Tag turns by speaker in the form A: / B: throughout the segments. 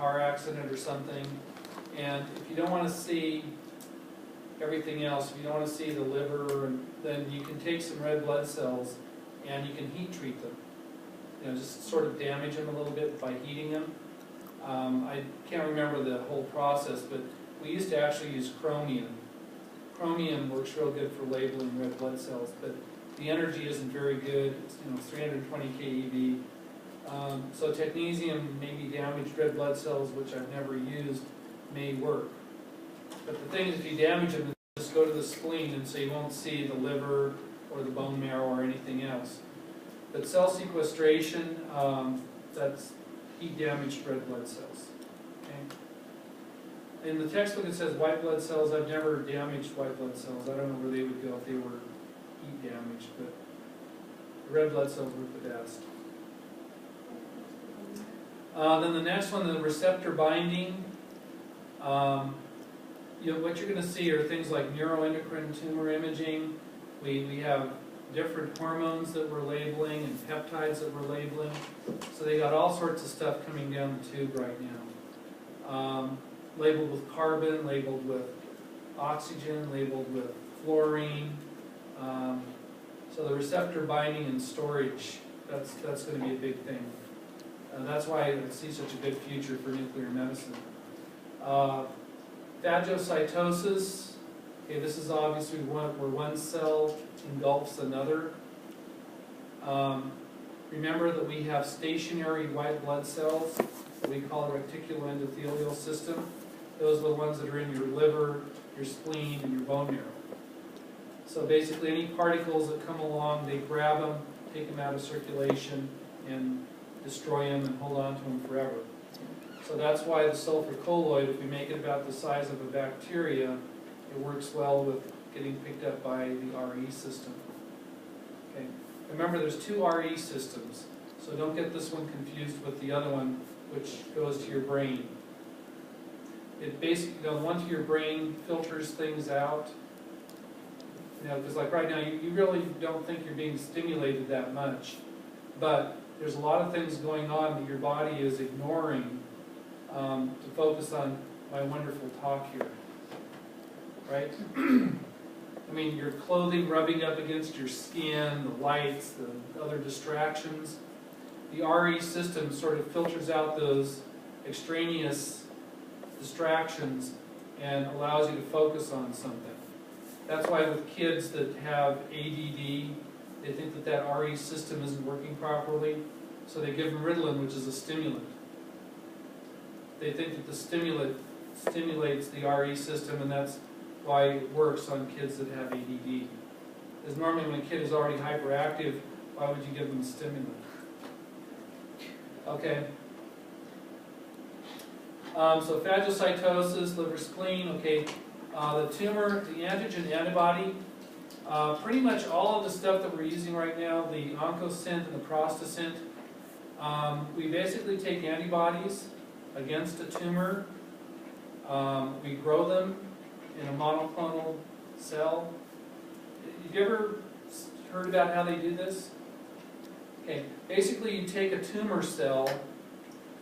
A: car accident or something, and if you don't want to see everything else, if you don't want to see the liver, then you can take some red blood cells and you can heat treat them. You know, just sort of damage them a little bit by heating them. I can't remember the whole process, but we used to actually use chromium. Chromium works real good for labeling red blood cells, but the energy isn't very good. It's 320 keV. So technetium, maybe damaged red blood cells, which I've never used, may work. But the thing is, if you damage them, just go to the spleen, and so you won't see the liver or the bone marrow or anything else. But cell sequestration, that's heat-damaged red blood cells. Okay? In the textbook it says white blood cells. I've never damaged white blood cells. I don't know where they would go if they were heat damaged, but the red blood cells work the best. Then the next one, the receptor binding. What you're going to see are things like neuroendocrine tumor imaging. We have different hormones that we're labeling and peptides that we're labeling. So they got all sorts of stuff coming down the tube right now. Labeled with carbon, labeled with oxygen, labeled with fluorine. So the receptor binding and storage, that's going to be a big thing. That's why I see such a big future for nuclear medicine. Phagocytosis. Okay, this is obviously where one cell engulfs another. Remember that we have stationary white blood cells that we call the reticuloendothelial system. Those are the ones that are in your liver, your spleen, and your bone marrow. So basically any particles that come along, they grab them, take them out of circulation, and destroy them and hold on to them forever. So that's why the sulfur colloid, if we make it about the size of a bacteria, it works well with getting picked up by the RE system. Okay. Remember, there's two RE systems, so don't get this one confused with the other one, which goes to your brain. It basically, the one to your brain filters things out. Because like right now, you really don't think you're being stimulated that much, but there's a lot of things going on that your body is ignoring to focus on my wonderful talk here. Right? I mean, your clothing rubbing up against your skin, the lights, the other distractions. The RE system sort of filters out those extraneous distractions and allows you to focus on something. That's why with kids that have ADD, they think that RE system isn't working properly, so they give them Ritalin, which is a stimulant. They think that the stimulant stimulates the RE system, and that's why it works on kids that have ADD. Because normally when a kid is already hyperactive, why would you give them a stimulant? Okay. So phagocytosis, liver, spleen, okay. The tumor, the antigen antibody, pretty much all of the stuff that we're using right now, the oncocint and the prostacint, we basically take antibodies against a tumor, we grow them in a monoclonal cell. Have you ever heard about how they do this? Okay, basically you take a tumor cell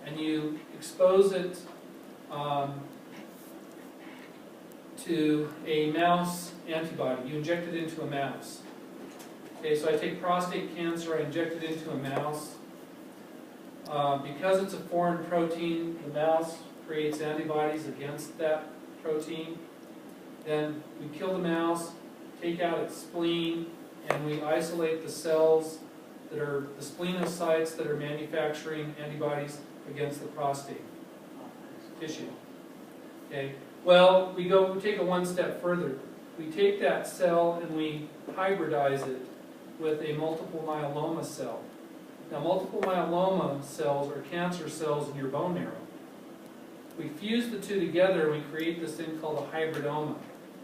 A: and you expose it to a mouse antibody. You inject it into a mouse. Okay, so I take prostate cancer, I inject it into a mouse. Because it's a foreign protein, the mouse creates antibodies against that protein. Then we kill the mouse, take out its spleen, and we isolate the cells that are the splenocytes that are manufacturing antibodies against the prostate tissue. Okay. Well, we take it one step further. We take that cell and we hybridize it with a multiple myeloma cell. Now, multiple myeloma cells are cancer cells in your bone marrow. We fuse the two together and we create this thing called a hybridoma.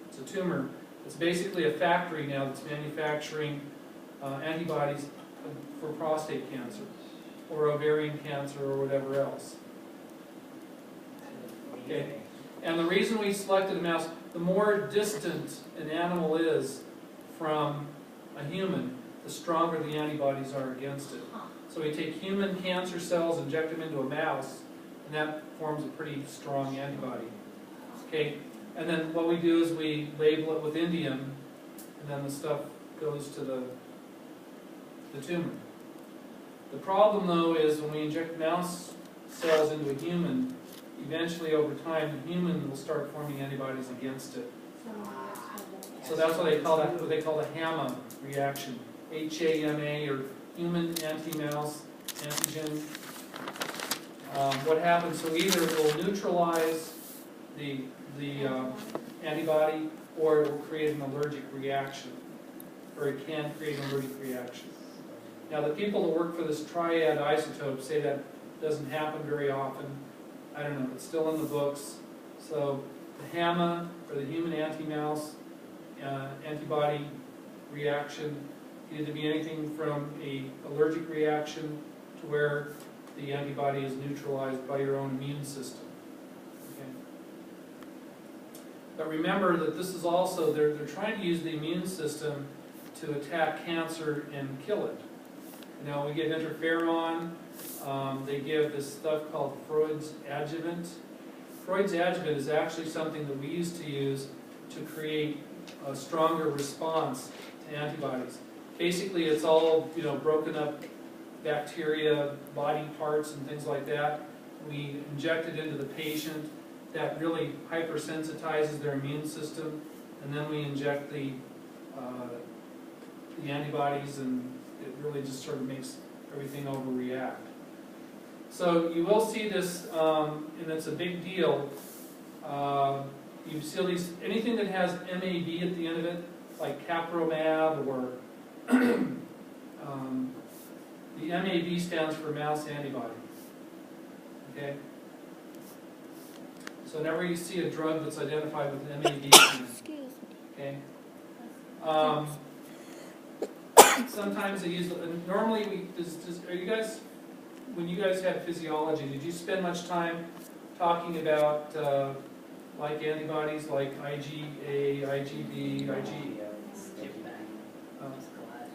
A: It's a tumor. It's basically a factory now that's manufacturing antibodies for prostate cancer or ovarian cancer or whatever else. Okay. And the reason we selected a mouse, the more distant an animal is from a human, the stronger the antibodies are against it. So we take human cancer cells, inject them into a mouse, and that forms a pretty strong antibody. Okay, and then what we do is we label it with indium, and then the stuff goes to the tumor. The problem, though, is when we inject mouse cells into a human, eventually over time the human will start forming antibodies against it. So that's what they call that, what they call the HAMA reaction, HAMA, or human anti-mouse antigen. What happens? So either it will neutralize the antibody, or it will create an allergic reaction, or it can create an allergic reaction. Now, the people that work for this triad isotope say that doesn't happen very often. I don't know, it's still in the books. So the HAMA, or the human anti-mouse antibody reaction, can either be anything from an allergic reaction to where the antibody is neutralized by your own immune system. Okay. But remember that this is also, they're trying to use the immune system to attack cancer and kill it. Now, we give interferon, they give this stuff called Freud's adjuvant. Freud's adjuvant is actually something that we used to use to create a stronger response to antibodies. Basically, it's all, you know, broken up bacteria, body parts, and things like that. We inject it into the patient. That really hypersensitizes their immune system, and then we inject the antibodies, and it really just sort of makes everything overreact. So you will see this, and it's a big deal. You see these, anything that has MAB at the end of it, like capromab, or the MAB stands for mouse antibody. Okay? So whenever you see a drug that's identified with an MAB, okay? Sometimes they use, normally are you guys, when you guys had physiology, did you spend much time talking about like antibodies like IgA, IgB, IgE?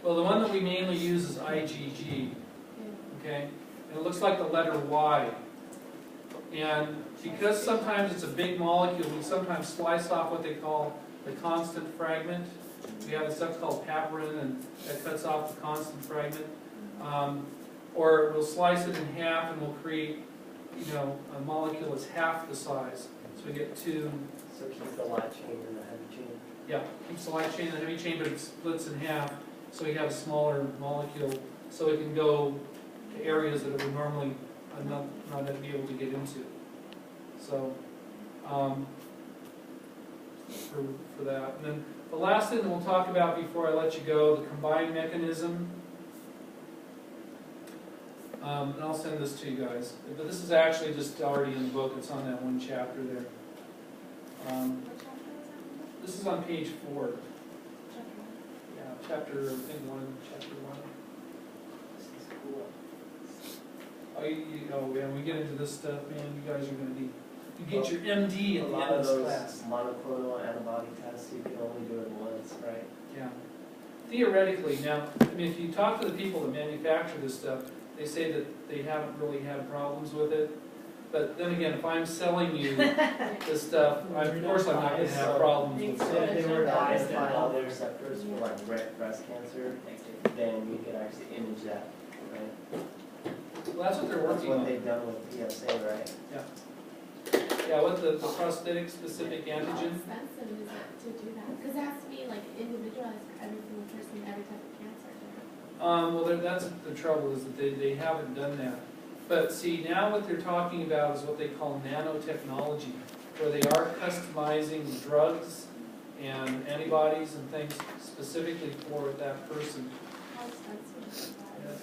A: Well, the one that we mainly use is IgG, okay? And it looks like the letter Y. And because sometimes it's a big molecule, we sometimes slice off what they call the constant fragment. We have stuff called paparin, and that cuts off the constant fragment. Or we'll slice it in half, and we'll create, you know, a molecule that's half the size. So we get two.
B: So it keeps the light chain and the heavy chain.
A: Yeah, keeps the light chain and the heavy chain, but it splits in half. So we have a smaller molecule, so it can go to areas that it would normally not be able to get into. So for that, and then the last thing that we'll talk about before I let you go, the combined mechanism. And I'll send this to you guys. But this is actually just already in the book. It's on that one chapter there. This is on page 4. Yeah, chapter, I think 1, chapter 1.
B: This is cool.
A: Oh, yeah, we get into this stuff, man, you guys are going to be... You get your MD at the end of this class.
B: Monoclonal antibody tests, you can only do it once, right?
A: Yeah. Theoretically, now, I mean, if you talk to the people that manufacture this stuff, they say that they haven't really had problems with it. But then again, if I'm selling you this stuff, of course I'm not going to have problems with
B: So
A: it.
B: if they were to identify all the receptors for like breast cancer, then we could actually image that, right?
A: Well, that's what they're
B: That's
A: working
B: what
A: on.
B: they've done with PSA, right?
A: Yeah. Yeah, with the prosthetic specific antigen.
C: How expensive is it to do that? Because it has to be like individualized for every single person, every type of cancer.
A: Well, that's the trouble, is that they haven't done that. But see, now what they're talking about is what they call nanotechnology, where they are customizing drugs and antibodies and things specifically for that person.
C: How expensive is that?
A: Yeah.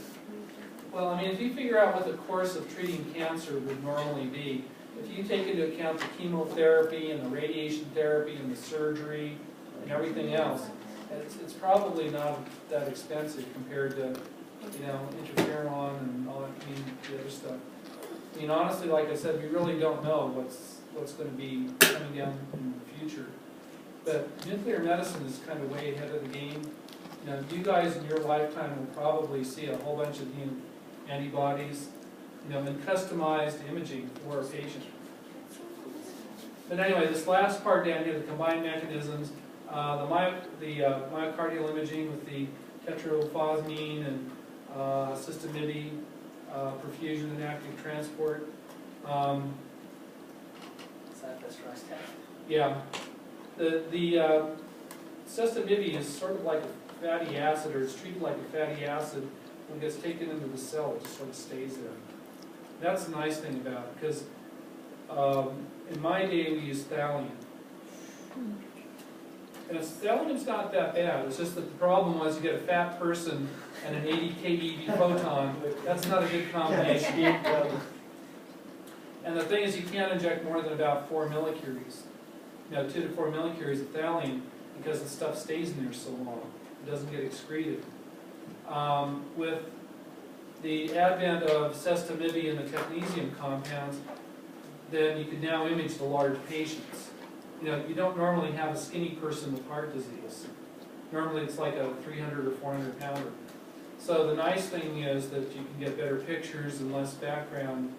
A: Well, I mean, if you figure out what the course of treating cancer would normally be, if you take into account the chemotherapy and the radiation therapy and the surgery and everything else, it's probably not that expensive compared to, you know, interferon and all that, I mean, the other stuff. I mean, honestly, like I said, we really don't know what's going to be coming down in the future. But nuclear medicine is kind of way ahead of the game. You know, you guys in your lifetime will probably see a whole bunch of new antibodies. and customized imaging for a patient. But anyway, this last part down here, the combined mechanisms, the myocardial imaging with the tetrophosmine and system-MIBI, perfusion and active transport.
B: Is that the stress test?
A: Yeah, the system-MIBI is sort of like a fatty acid, or it's treated like a fatty acid. When it gets taken into the cell, it just sort of stays there. That's the nice thing about it, because in my day we used thallium. And thallium's not that bad, it's just that the problem was you get a fat person and an 80 keV photon. That's not a good combination. And the thing is, you can't inject more than about 4 millicuries. 2 to 4 millicuries of thallium, because the stuff stays in there so long. It doesn't get excreted. With the advent of system-MIBI and the technetium compounds, then you can now image the large patients. You don't normally have a skinny person with heart disease. Normally it's like a 300 or 400 pounder. So the nice thing is that you can get better pictures and less background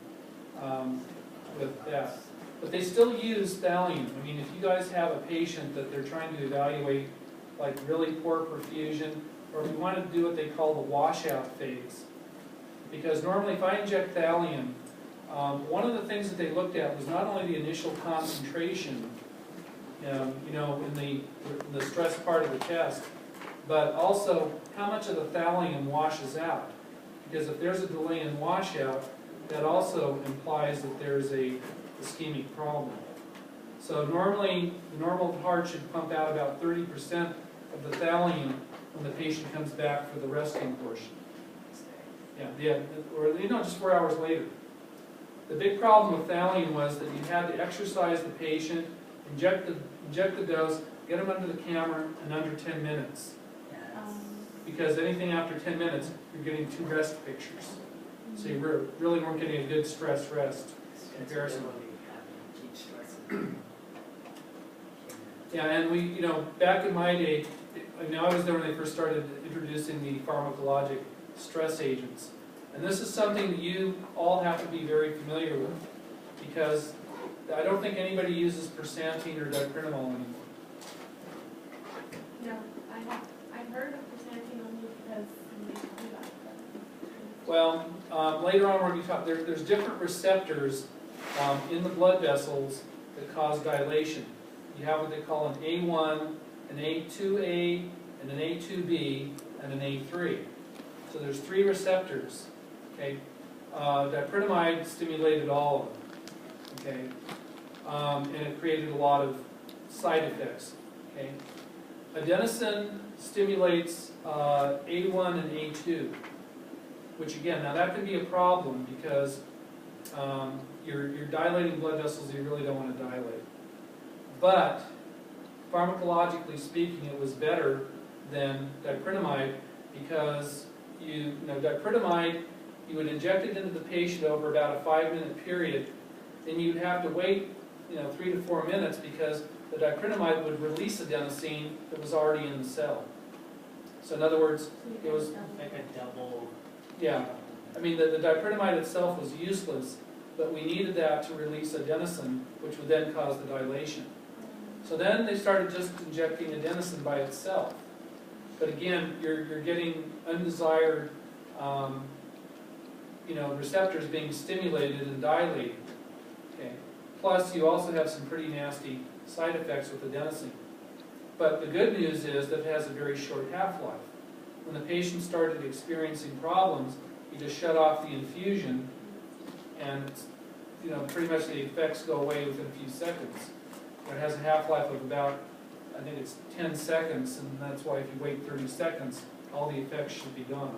A: with that. But they still use thallium. I mean, if you guys have a patient that they're trying to evaluate, like really poor perfusion, or if you want to do what they call the washout phase. Because normally if I inject thallium, one of the things that they looked at was not only the initial concentration, in the stress part of the chest, but also how much of the thallium washes out. Because if there's a delay in washout, that also implies that there's a ischemic problem. So normally, the normal heart should pump out about 30% of the thallium when the patient comes back for the resting portion. Yeah, or just 4 hours later. The big problem with thallium was that you had to exercise the patient, inject the dose, get them under the camera in under 10 minutes. Because anything after 10 minutes, you're getting 2 rest pictures. So you really weren't getting a good stress rest comparison. Yeah, and we, back in my day, I was there when they first started introducing the pharmacologic stress agents. And this is something that you all have to be very familiar with, because I don't think anybody uses persantine or diphenol anymore.
C: No, I've heard of persantine only because somebody told me about it.
A: Well, later on we're going to talk, there's different receptors in the blood vessels that cause dilation. You have what they call an A1, an A2a, and an A2b, and an A3. So there's 3 receptors. Okay, diphenamide stimulated all of them. Okay, and it created a lot of side effects. Okay, adenosine stimulates A1 and A2, which again, now that can be a problem because you're dilating blood vessels you really don't want to dilate. But pharmacologically speaking, it was better than diphenamide because diphenamide, you would inject it into the patient over about a 5-minute period, then you'd have to wait 3 to 4 minutes because the diphenamide would release adenosine that was already in the cell. So in other words, it was
B: like a double.
A: Yeah, I mean the diphenamide itself was useless, but we needed that to release adenosine, which would then cause the dilation. So then they started just injecting adenosine by itself. But again, you're getting undesired receptors being stimulated and dilated. Okay. Plus, you also have some pretty nasty side effects with adenosine. But the good news is that it has a very short half-life. When the patient started experiencing problems, you just shut off the infusion, and pretty much the effects go away within a few seconds. It has a half-life of about, I think it's 10 seconds, and that's why if you wait 30 seconds, all the effects should be gone.